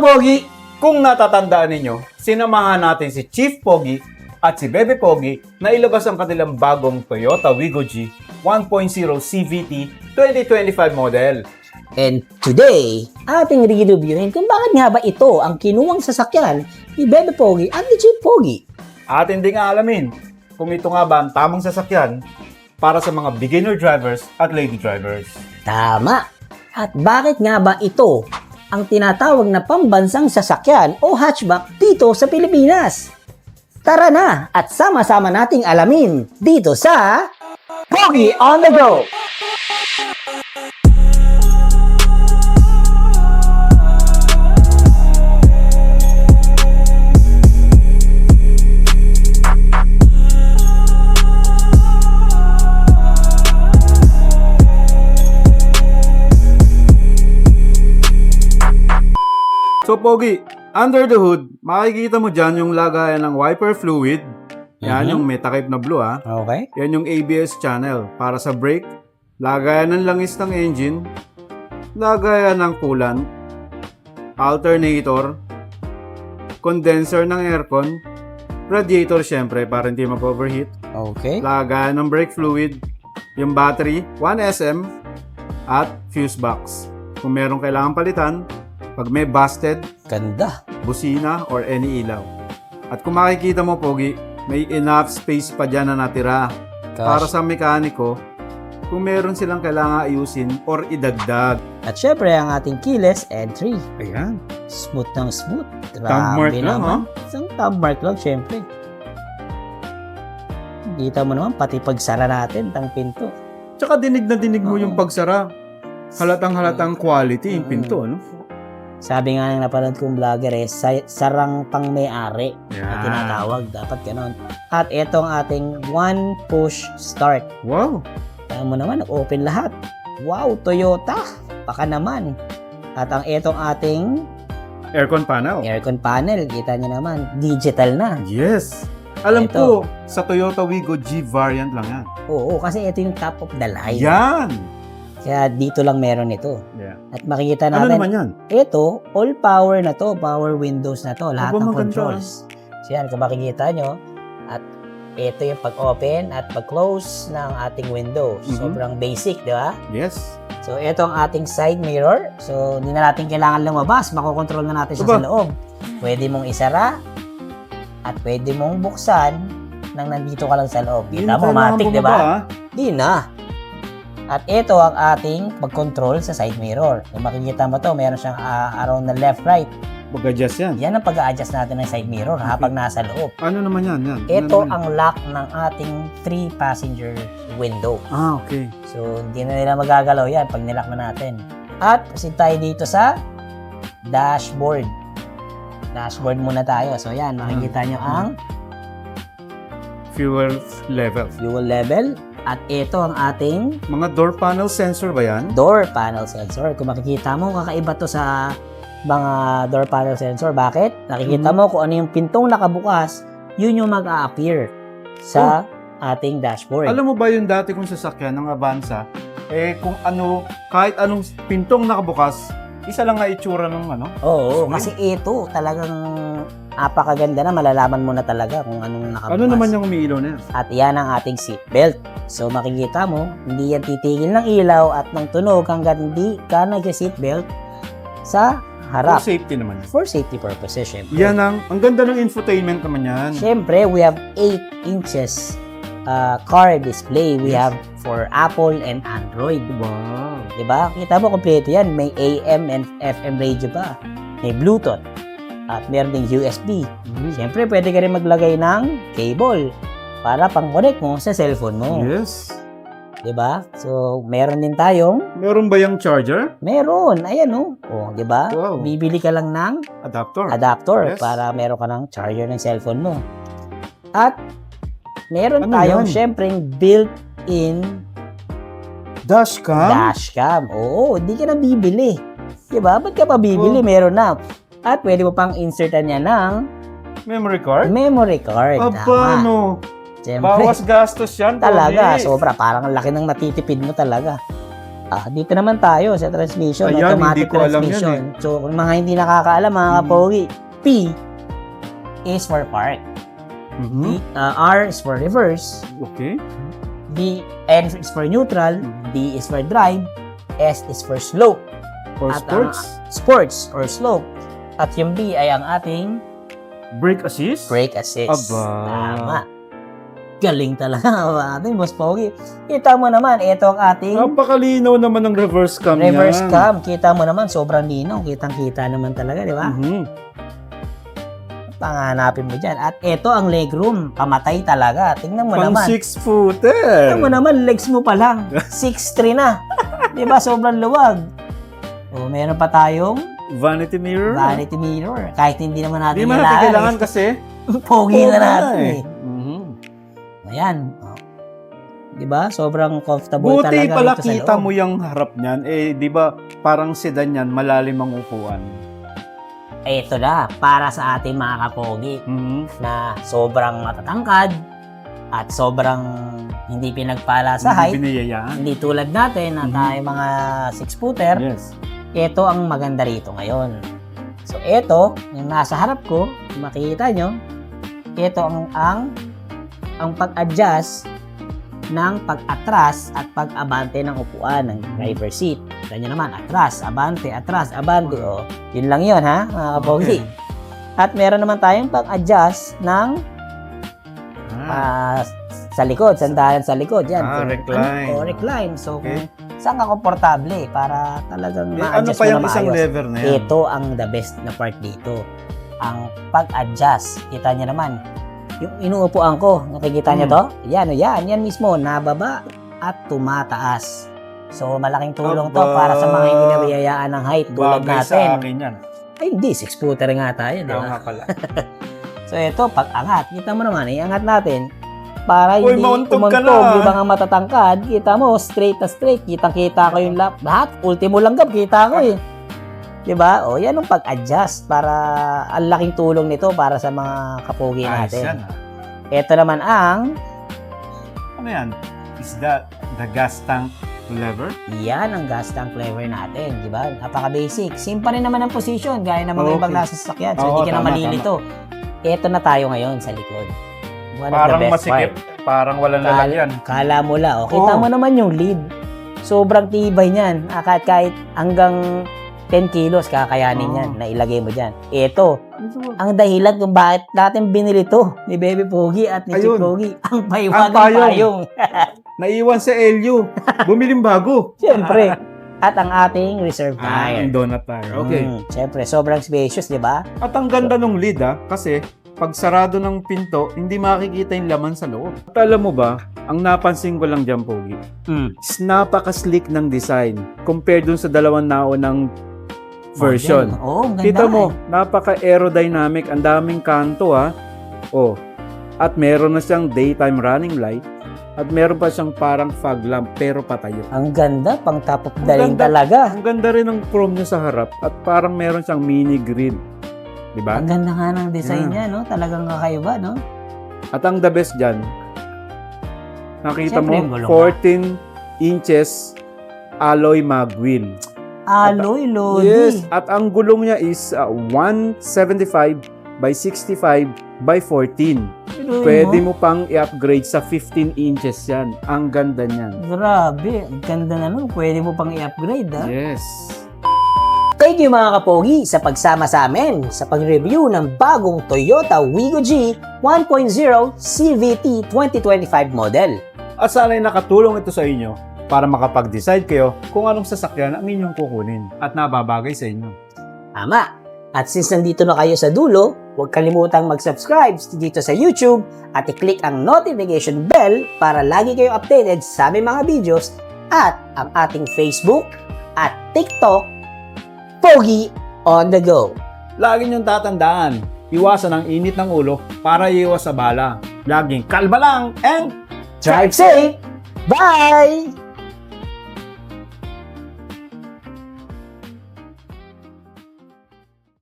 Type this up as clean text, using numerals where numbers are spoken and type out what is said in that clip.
Pogi, kung natatandaan ninyo, sinamahan natin si Chief Pogi at si Bebe Pogi na ilabas ang kanilang bagong Toyota Wigo G 1.0 CVT 2025 model. And today, ating re-reviewin kung bakit nga ba ito ang kinuwang sasakyan ni Bebe Pogi at ni Chief Pogi. At hindi nga alamin kung ito nga ba ang tamang sasakyan para sa mga beginner drivers at lady drivers. Tama! At bakit nga ba ito ang tinatawag na pambansang sasakyan o hatchback dito sa Pilipinas? Tara na at sama-sama nating alamin dito sa Pogi on the Go! So Pogi, under the hood, makikita mo dyan yung lagayan ng wiper fluid. Yan yung may takip na blue ha. Okay. Yan yung ABS channel para sa brake. Lagayan ng langis ng engine. Lagayan ng coolant. Alternator. Condenser ng aircon. Radiator syempre para hindi mag-overheat. Okay. Lagayan ng brake fluid. Yung battery, 1SM. At fuse box. Kung merong kailangan palitan, pag may busted, Ganda. busina, or any ilaw. At kung makikita mo, Pogi, may enough space pa dyan na natira para sa mekaniko kung meron silang kailangan ayusin or idagdag. At syempre, ang ating keyless entry. Ayan. Smooth ng smooth. Thumb mark lang, ha? Isang thumb mark lang, syempre. Kita mo naman, pati pagsara natin, tang pinto. Tsaka dinig na dinig mo yung pagsara. Halatang quality yung pinto, ano? Sabi nga ng napanood kong vlogger sarang pang may-ari na Yan. tinatawag. Dapat ganon. At ito ang ating one push start. Wow. Kaya mo naman, open lahat. Wow, Toyota. Baka naman. At ang itong ating Aircon panel. aircon panel, kita niyo naman, digital na. Yes. Alam Ito. ko, sa Toyota Wigo G variant lang yan. Oo, kasi ito yung top of the line. Yan. Kaya dito lang meron ito. Yeah. At makikita Ano natin, naman yan? ito, all power na to, power windows na to, lahat Aba, ng maganda. controls. So yan, kung makikita nyo, at ito yung pag-open at pag-close ng ating window. Sobrang basic, di ba? Yes. So ito ang ating side mirror. So hindi na natin kailangan lumabas, makokontrol na natin siya sa loob. Pwede mong isara at pwede mong buksan nang nandito ka lang sa loob. Kita mo, matik, di ba? Di na. At ito ang ating pag-control sa side mirror. Kung makikita mo to, meron siyang around na left-right. Mag-adjust yan. Yan ang pag-a-adjust natin ng side mirror habang nasa loob. Ano naman yan? Yan. Ito Ano naman ang lock ng ating 3-passenger window. yan? Ah, okay. So, hindi na nila magagalaw yan pag nilock na natin. At proceed tayo dito sa dashboard. Dashboard muna tayo. So, yan. Makikita nyo ang Fuel level. fuel level. At ito ang ating Mga door panel sensor ba yan? door panel sensor. Kung makikita mo, kakaiba to sa mga door panel sensor. Bakit? Nakikita mo kung ano yung pintong nakabukas, yun yung mag-a-appear sa ating dashboard. Alam mo ba yung dati kong sasakyan ng Avanza, kung ano, kahit anong pintong nakabukas, isa lang nga itsura ng ano? Oo, kasi ito talagang napakaganda na, malalaman mo na talaga kung anong nakabukas. Ano naman yung umiilaw na yan? At yan ang ating seatbelt. So makikita mo, hindi yan titigil ng ilaw at ng tunog hanggang hindi ka nag-seatbelt sa harap. For safety naman yan. For safety purposes, syempre. Yan ang ganda ng infotainment naman yan. Syempre, we have 8 inches car display. We have for Apple and Android. Wow. Diba? Kita mo, kompleto yan. May AM and FM radio pa. May Bluetooth. At meron ding USB. Siyempre, pwede ka rin maglagay ng cable para pang-connect mo sa cellphone mo. Yes. Diba? So, meron din tayong Meron ba yung charger? meron. Ayan, oh. Oh, diba? Wow. Bibili ka lang ng Adapter. adapter Yes. para meron ka ng charger ng cellphone mo. At meron Ano tayong yan? syempreng built-in Dashcam? dashcam. Oo, hindi ka na bibili. Diba? Ba't ka pa bibili? Oh. Meron na. At pwede mo pang insertan niya ng Memory card? memory card. Aba, Tama. no. Siyempre, Bawas gastos yan. talaga. Pogi. Sobra. Parang ang laki ng natitipid mo talaga. Dito naman tayo sa transmission, Ayan, automatic hindi ko alam transmission. yan So, kung mga hindi nakakaalam, mga kapogi, P is for park. R is for reverse. Okay. N is for neutral. D is for drive. S is for slope. For At sports, sports or slope. At yung B ay ang ating brake assist. brake assist. Aba. Tama. Galing talaga ang ating Boss Pogi. Kita mo naman, ito ang ating Napakalinaw naman ng reverse cam reverse niyan. cam. Kita mo naman, sobrang linaw. Kitang-kita naman talaga, di ba? Panganapin mo dyan. At ito ang legroom. Pamatay talaga. Tingnan mo Pang naman. 6-footer. Tingnan mo naman, legs mo pa lang. 6'3 na. Di ba? Sobrang luwag. O, meron pa tayong Vanity mirror. vanity mirror. Kahit hindi naman natin Hindi man natin kailangan kasi. Pogi na Pogi natin na eh. Ayan. O. Di ba? Sobrang comfortable Buti talaga pala dito sa kita loob. mo yung harap niyan. Eh, di ba parang sedan yan, malalim ang upuan. Ito na, para sa ating mga kapogi na sobrang matatangkad at sobrang hindi pinagpala sa height. Hindi biniyayaan. Hindi tulad natin na tayo mga 6-footer. Yes. Ito ang maganda rito ngayon. So, ito, yung nasa harap ko, makikita nyo, ito ang pag-adjust ng pag-atras at pag-abante ng upuan ng driver seat. Kita nyo naman, atras, abante. O, yun lang yun, ha, mga kapogi. At meron naman tayong pag-adjust ng sa likod, sandalan sa likod. Yan. Recline. Recline. So, Okay. kung saan ka komportable para talagang Ano ma-adjust pa mo yung na isang maayos. lever na yan? Ito ang the best na part dito. Ang pag-adjust. Kita niyo naman. Yung inuupuan ko, nakikita niyo to? Yan mismo, nababa at tumataas. So, malaking tulong to Aba. para sa mga hindi nabiyayaan ng height tulad Bagay natin. sa akin yan. Ay, hindi, 6-footer nga tayo, di Ikaw ba? nga pala. So, ito, pag-angat. Kita mo naman, iangat natin para Uy, hindi mauntog ka umuntog. na. Di ba nga matatangkad? Kita mo, straight na straight. Kitang-kita ko yung lahat. Ultimo langgam, kita ko eh. Di ba? O, yan ang pag-adjust para ang laking tulong nito para sa mga kapogi Ayos natin. yan. Ito naman ang, Ano yan? Is that the gas tank lever? yan ang gas tank lever natin. Di ba? Napaka-basic. Same pa rin naman ang position, gaya ng mga Okay. ibang nasa sasakyan. So, Oo, hindi ka na tama, malilito. Ito na tayo ngayon sa likod. One of Parang the best masikip. part. Parang walang lalagyan. Kala mo la. O, kita Oo. mo naman yung lead. Sobrang tibay niyan. Kahit hanggang 10 kilos kakayanin Oo. yan na ilagay mo dyan. Ito, ang dahilan kung bakit natin binili to ni Baby Pogi at ni Chick Ayun. Pogi. Ang Ang payong. payong. Naiwan sa LU. Bumiling bago. Siyempre. At ang ating reserve tire. Ang donut tire. Okay. Siyempre, sobrang spacious, di ba? At ang ganda nung lid kasi pag sarado ng pinto, hindi makikita yung laman sa loob. At alam mo ba, ang napansin ko lang dyan, Pogi, is napaka-slick ng design compared dun sa dalawang naunang version. Oo, ang ganda. Kita mo, napaka-aerodynamic, ang daming kanto Oh. At meron na siyang daytime running light at meron pa siyang parang fog lamp pero patayo. Ang ganda, pang top of the Ang line ganda. talaga. Ang ganda rin ng chrome niya sa harap at parang meron siyang mini grill. Diba? Ang ganda nga ng design Yeah. niya, no? Talagang kakaiba, no? At ang the best dyan, nakita Siyempre, yung mo, gulong 14 inches alloy mag wheel. Alloy, Lodi. Yes, at ang gulong niya is 175 by 65 by 14. Pinuy Pwede mo. mo pang i-upgrade sa 15 inches yan. Ang ganda niyan. Grabe, ang ganda na nun. Pwede mo pang i-upgrade, ha? Yes. Thank you mga kapogi sa pagsama sa amin sa pag-review ng bagong Toyota Wigo G 1.0 CVT 2025 model. At sana'y nakatulong ito sa inyo para makapag-decide kayo kung anong sasakyan ang inyong kukunin at nababagay sa inyo. Tama. At since nandito na kayo sa dulo, huwag kalimutang mag-subscribe dito sa YouTube at i-click ang notification bell para lagi kayo updated sa aming mga videos at ang ating Facebook at TikTok, Pogi on the Go. Lagi niyong tatandaan, iwasan ang init ng ulo para iwas sa bala. Laging kalma lang and Drive safe! Bye!